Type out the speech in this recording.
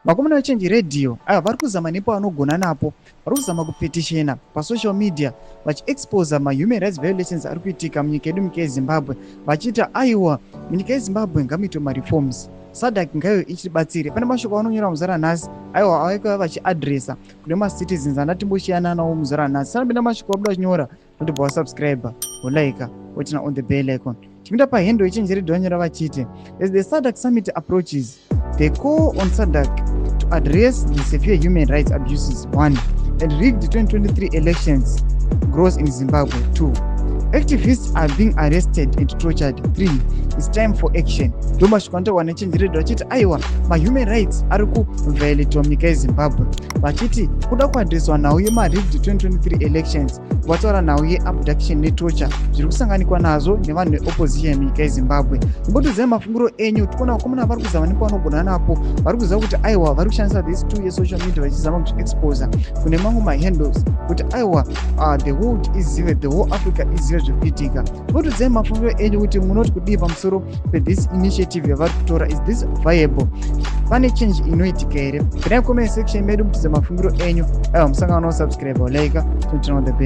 vakomana vechange redhiyo ava vari kuzama nepo vanogona napo, vari kuzama kupetishena pasocial media vachiexposa mahuman rights violations ari kuitika munyika yedu munyika yezimbabwe, vachita aiwa munyika yezimbabwe ngamiitwe mareforms, SADC ngaiyo ichitibatsire. Pane mashoko vanonyora muzaranhasi aiwa avaikava vachiadresa kune macitizens andatimbosiyana nawo muzaranhasi. Sanapinda mashoko vabuda vachinyora totobva wasubscribe wolaika wotina on the bell icon. Tichipinda pahendo yechange redhiyo vanyora vachiti, as the SADC summit approaches, they call on SADC to address the severe human rights abuses, 1, and rigged 2023 elections grows in Zimbabwe, 2. Activists are being arrested and tortured, 3. It's time for action. Ndoma shikwantawa nechange redhiyo vachiti aiwa mahuman rights ari kuvhailetiwa munyika yezimbabwe, vachiti kuda kuadreswa nhau yemarigged 2023 elections, vataura nhau yeabduction netorture zviri kusanganikwa nazo nevanhu veopposition munyika yezimbabwe. Imbotozai mafungiro enyu. Tikuona vakomana vari kuzama nepo vanogona napo, vari kuziva kuti aiwa vari kushandisa this tool yesocial media vachizama kuchiexposa kune mamwe mahandles kuti aiwa the world izive, the whole Africa izive zviri kuitika. Imbotozai mafungiro enyu kuti munoti kudii pamusoro pe-this initiative yavari kutora. Is this viable? Pane change inoitika here? Pinai comment section medu mutize mafungiro enyu. Aiwa musangano subscribe like, totina on the page.